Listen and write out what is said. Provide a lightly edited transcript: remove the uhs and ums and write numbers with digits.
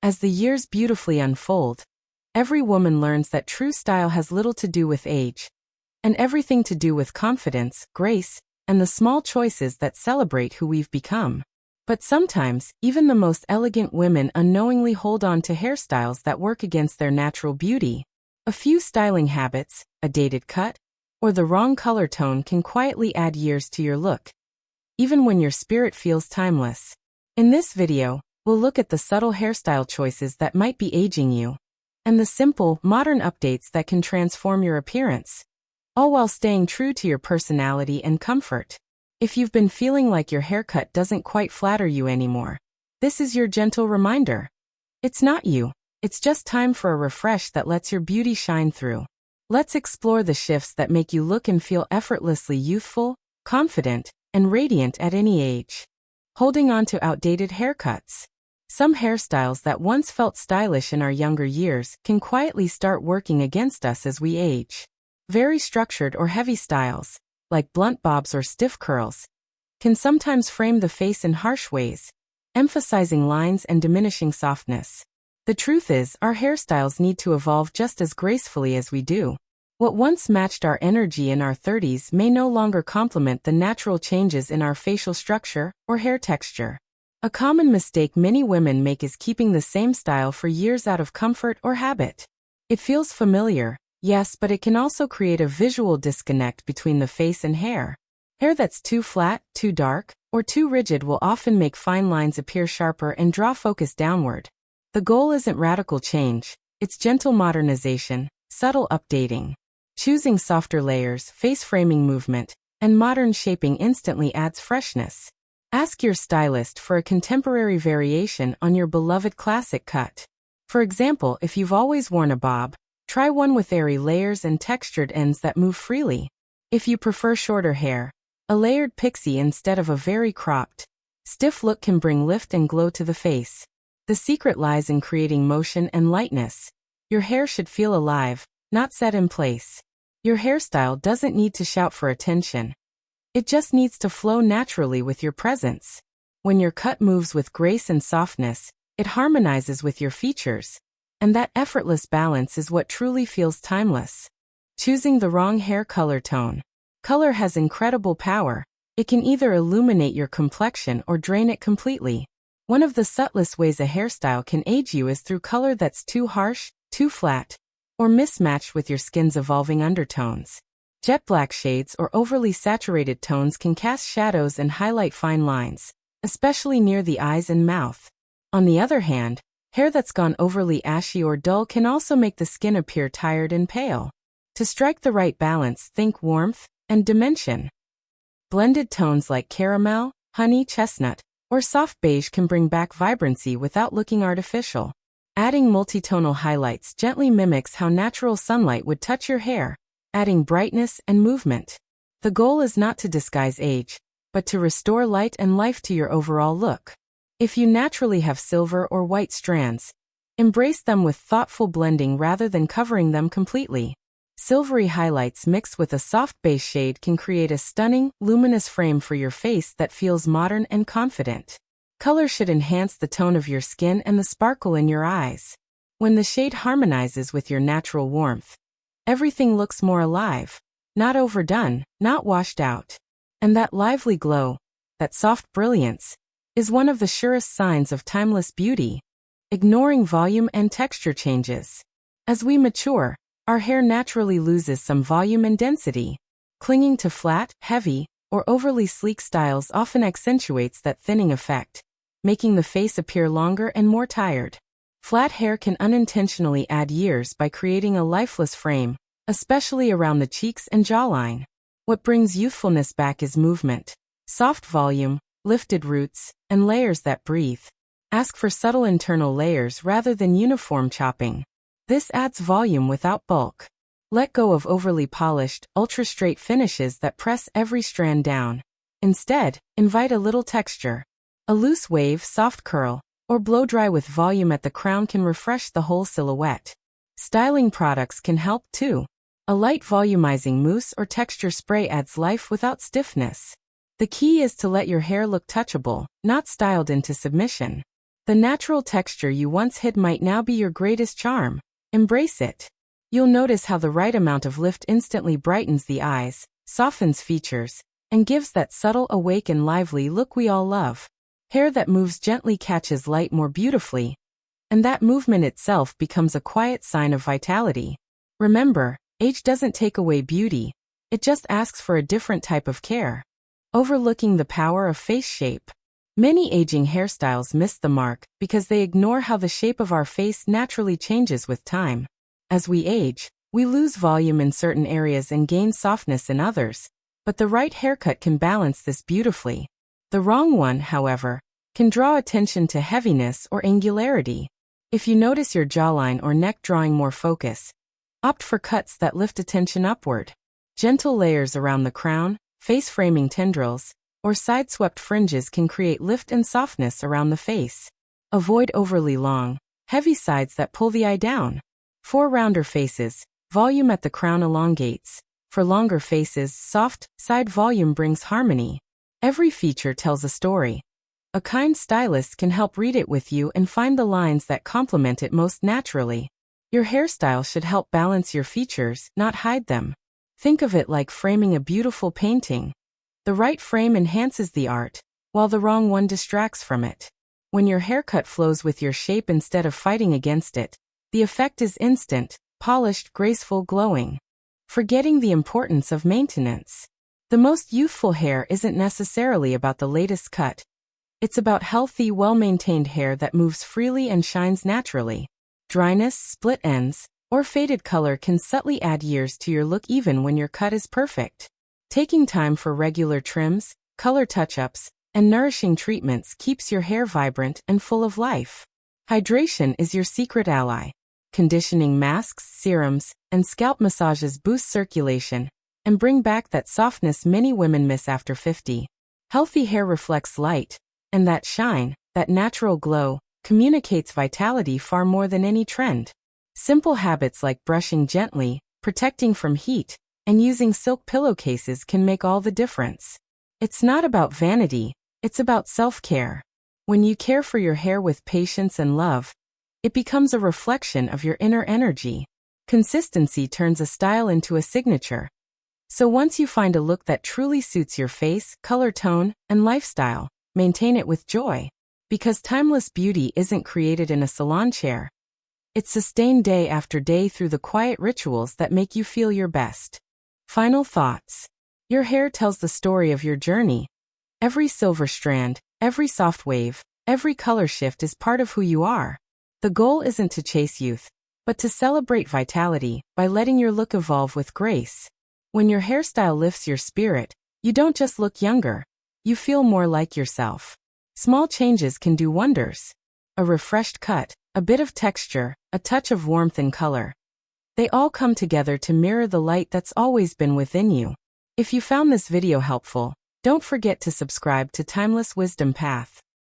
As the years beautifully unfold, every woman learns that true style has little to do with age, and everything to do with confidence, grace, and the small choices that celebrate who we've become. But sometimes, even the most elegant women unknowingly hold on to hairstyles that work against their natural beauty. A few styling habits, a dated cut, or the wrong color tone can quietly add years to your look, even when your spirit feels timeless. In this video, we'll look at the subtle hairstyle choices that might be aging you, and the simple, modern updates that can transform your appearance, all while staying true to your personality and comfort. If you've been feeling like your haircut doesn't quite flatter you anymore, this is your gentle reminder. It's not you. It's just time for a refresh that lets your beauty shine through. Let's explore the shifts that make you look and feel effortlessly youthful, confident, and radiant at any age. Holding on to outdated haircuts. Some hairstyles that once felt stylish in our younger years can quietly start working against us as we age. Very structured or heavy styles, like blunt bobs or stiff curls, can sometimes frame the face in harsh ways, emphasizing lines and diminishing softness. The truth is, our hairstyles need to evolve just as gracefully as we do. What once matched our energy in our 30s may no longer complement the natural changes in our facial structure or hair texture. A common mistake many women make is keeping the same style for years out of comfort or habit. It feels familiar, yes, but it can also create a visual disconnect between the face and hair. Hair that's too flat, too dark, or too rigid will often make fine lines appear sharper and draw focus downward. The goal isn't radical change, it's gentle modernization, subtle updating. Choosing softer layers, face framing movement, and modern shaping instantly adds freshness. Ask your stylist for a contemporary variation on your beloved classic cut. For example, if you've always worn a bob, try one with airy layers and textured ends that move freely. If you prefer shorter hair, a layered pixie instead of a very cropped, stiff look can bring lift and glow to the face. The secret lies in creating motion and lightness. Your hair should feel alive, not set in place. Your hairstyle doesn't need to shout for attention. It just needs to flow naturally with your presence. When your cut moves with grace and softness, it harmonizes with your features. And that effortless balance is what truly feels timeless. Choosing the wrong hair color tone. Color has incredible power. It can either illuminate your complexion or drain it completely. One of the subtlest ways a hairstyle can age you is through color that's too harsh, too flat, or mismatched with your skin's evolving undertones. Jet black shades or overly saturated tones can cast shadows and highlight fine lines, especially near the eyes and mouth. On the other hand, hair that's gone overly ashy or dull can also make the skin appear tired and pale. To strike the right balance, think warmth and dimension. Blended tones like caramel, honey chestnut, or soft beige can bring back vibrancy without looking artificial. Adding multitonal highlights gently mimics how natural sunlight would touch your hair, adding brightness and movement. The goal is not to disguise age, but to restore light and life to your overall look. If you naturally have silver or white strands, embrace them with thoughtful blending rather than covering them completely. Silvery highlights mixed with a soft base shade can create a stunning, luminous frame for your face that feels modern and confident. Color should enhance the tone of your skin and the sparkle in your eyes. When the shade harmonizes with your natural warmth, everything looks more alive, not overdone, not washed out. And that lively glow, that soft brilliance, is one of the surest signs of timeless beauty. Ignoring volume and texture changes. As we mature, our hair naturally loses some volume and density. Clinging to flat, heavy, or overly sleek styles often accentuates that thinning effect, making the face appear longer and more tired. Flat hair can unintentionally add years by creating a lifeless frame, especially around the cheeks and jawline. What brings youthfulness back is movement, soft volume, lifted roots, and layers that breathe. Ask for subtle internal layers rather than uniform chopping. This adds volume without bulk. Let go of overly polished, ultra-straight finishes that press every strand down. Instead, invite a little texture. A loose wave, soft curl, or blow-dry with volume at the crown can refresh the whole silhouette. Styling products can help too. A light volumizing mousse or texture spray adds life without stiffness. The key is to let your hair look touchable, not styled into submission. The natural texture you once hid might now be your greatest charm. Embrace it. You'll notice how the right amount of lift instantly brightens the eyes, softens features, and gives that subtle, awake and lively look we all love. Hair that moves gently catches light more beautifully, and that movement itself becomes a quiet sign of vitality. Remember, age doesn't take away beauty, it just asks for a different type of care. Overlooking the power of face shape. Many aging hairstyles miss the mark because they ignore how the shape of our face naturally changes with time. As we age, we lose volume in certain areas and gain softness in others, but the right haircut can balance this beautifully. The wrong one, however, can draw attention to heaviness or angularity. If you notice your jawline or neck drawing more focus, opt for cuts that lift attention upward. Gentle layers around the crown, face-framing tendrils, or side-swept fringes can create lift and softness around the face. Avoid overly long, heavy sides that pull the eye down. For rounder faces, volume at the crown elongates. For longer faces, soft, side volume brings harmony. Every feature tells a story. A kind stylist can help read it with you and find the lines that complement it most naturally. Your hairstyle should help balance your features, not hide them. Think of it like framing a beautiful painting. The right frame enhances the art, while the wrong one distracts from it. When your haircut flows with your shape instead of fighting against it, the effect is instant, polished, graceful, glowing. Forgetting the importance of maintenance. The most youthful hair isn't necessarily about the latest cut. It's about healthy, well-maintained hair that moves freely and shines naturally. Dryness, split ends, or faded color can subtly add years to your look even when your cut is perfect. Taking time for regular trims, color touch-ups, and nourishing treatments keeps your hair vibrant and full of life. Hydration is your secret ally. Conditioning masks, serums, and scalp massages boost circulation and bring back that softness many women miss after 50. Healthy hair reflects light, and that shine, that natural glow, communicates vitality far more than any trend. Simple habits like brushing gently, protecting from heat, and using silk pillowcases can make all the difference. It's not about vanity, it's about self-care. When you care for your hair with patience and love, it becomes a reflection of your inner energy. Consistency turns a style into a signature. So once you find a look that truly suits your face, color tone, and lifestyle, maintain it with joy. Because timeless beauty isn't created in a salon chair. It's sustained day after day through the quiet rituals that make you feel your best. Final thoughts. Your hair tells the story of your journey. Every silver strand, every soft wave, every color shift is part of who you are. The goal isn't to chase youth, but to celebrate vitality by letting your look evolve with grace. When your hairstyle lifts your spirit, you don't just look younger, you feel more like yourself. Small changes can do wonders. A refreshed cut, a bit of texture, a touch of warmth and color. They all come together to mirror the light that's always been within you. If you found this video helpful, don't forget to subscribe to Timeless Wisdom Path.